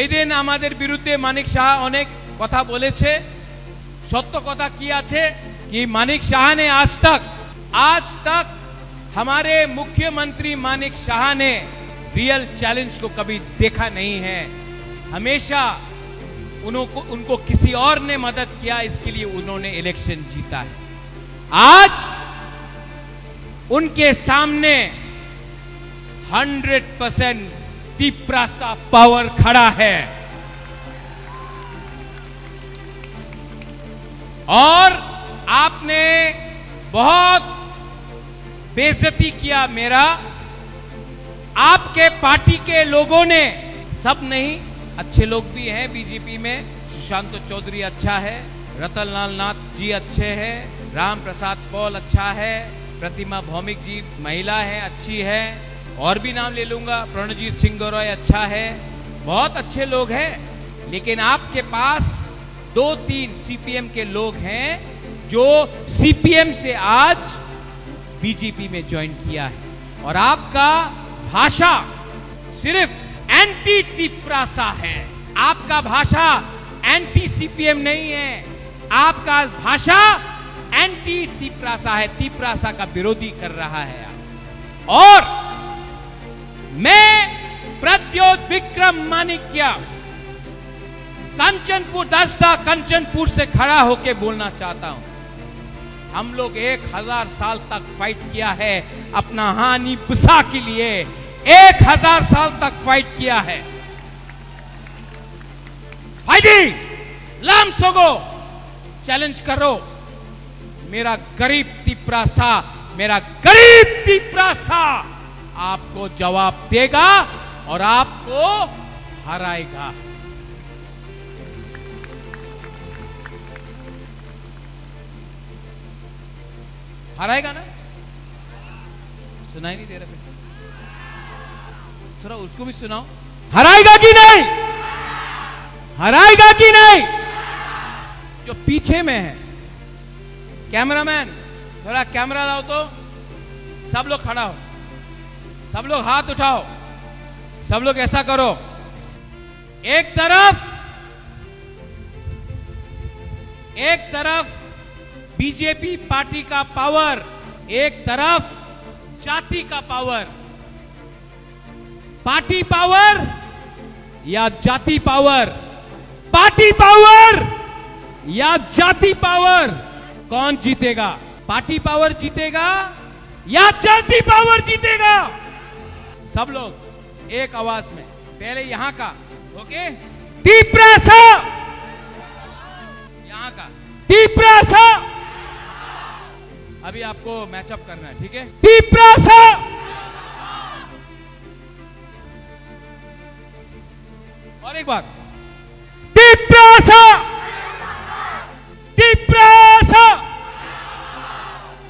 এই দিন আমাদের বিরুদ্ধে মানিক সাহা অনেক কথা বলেছে। सत्य कथा की आछे कि मानिक शाह ने आज तक हमारे मुख्यमंत्री मानिक शाह ने रियल चैलेंज को कभी देखा नहीं है। हमेशा उनको किसी और ने मदद किया, इसके लिए उन्होंने इलेक्शन जीता है। आज उनके सामने 100% तीव्रता पावर खड़ा है और आपने बहुत बेइज्जती किया मेरा। आपके पार्टी के लोगों ने, सब नहीं, अच्छे लोग भी हैं बीजेपी में। सुशांत चौधरी अच्छा है, रतनलाल नाथ जी अच्छे हैं, राम प्रसाद पॉल अच्छा है, प्रतिमा भौमिक जी महिला है, अच्छी है, और भी नाम ले लूंगा, प्रणजीत सिंह गौरव अच्छा है, बहुत अच्छे लोग हैं। लेकिन आपके पास 2-3 सीपीएम के लोग हैं जो सीपीएम से आज बीजेपी में ज्वाइन किया है और आपका भाषा सिर्फ एंटी तीव्रता है। आपका भाषा एंटी सीपीएम नहीं है, आपका भाषा एंटी तीव्रता है, तीव्रता का विरोधी कर रहा है। और मैं प्रद्योत विक्रम माणिक्य कंचनपुर दस्ता कंचनपुर से खड़ा होकर बोलना चाहता हूं। हम लोग 1000 साल तक फाइट किया है अपना हानि बुसा के लिए, 1000 साल तक फाइट किया है। फाइटिंग लाम सोगो चैलेंज करो। मेरा गरीब तीव्रता आपको जवाब देगा और आपको हराएगा। हराएगा ना? सुनाई नहीं दे रहा? थोड़ा उसको भी सुनाओ। हराएगा कि नहीं? हराएगा कि नहीं? जो पीछे में है कैमरामैन, थोड़ा कैमरा लाओ तो। सब लोग खड़ा हो, सब लोग हाथ उठाओ, सब लोग ऐसा करो। एक तरफ बीजेपी पार्टी का पावर, एक तरफ जाति का पावर। पार्टी पावर या जाति पावर? पार्टी पावर या जाति पावर? कौन जीतेगा? पार्टी पावर जीतेगा या जाति पावर जीतेगा? सब लोग एक आवाज में, पहले यहां का, ओके? तीव्रता, यहां का तीव्रता। अभी आपको मैचअप करना है, ठीक है? तीव्रता, और एक बार तीव्रता।